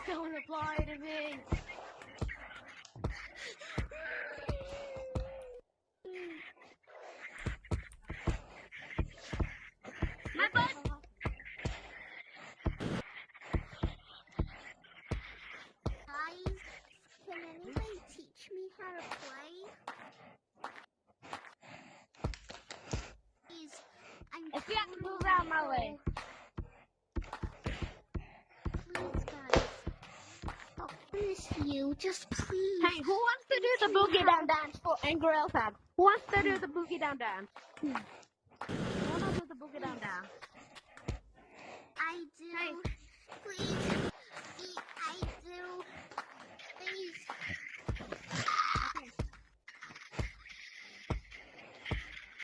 Don't apply to me. My butt. Guys, can anybody teach me how to play? Please, If you have to move out of my way. Please, guys. Oh, please, you. Just please. Hey, who wants to do the boogie down dance for Angry Elfab? Who wants to do the boogie down dance? Who wants to do the boogie down dance? I do. Hey. Please. I do. Please.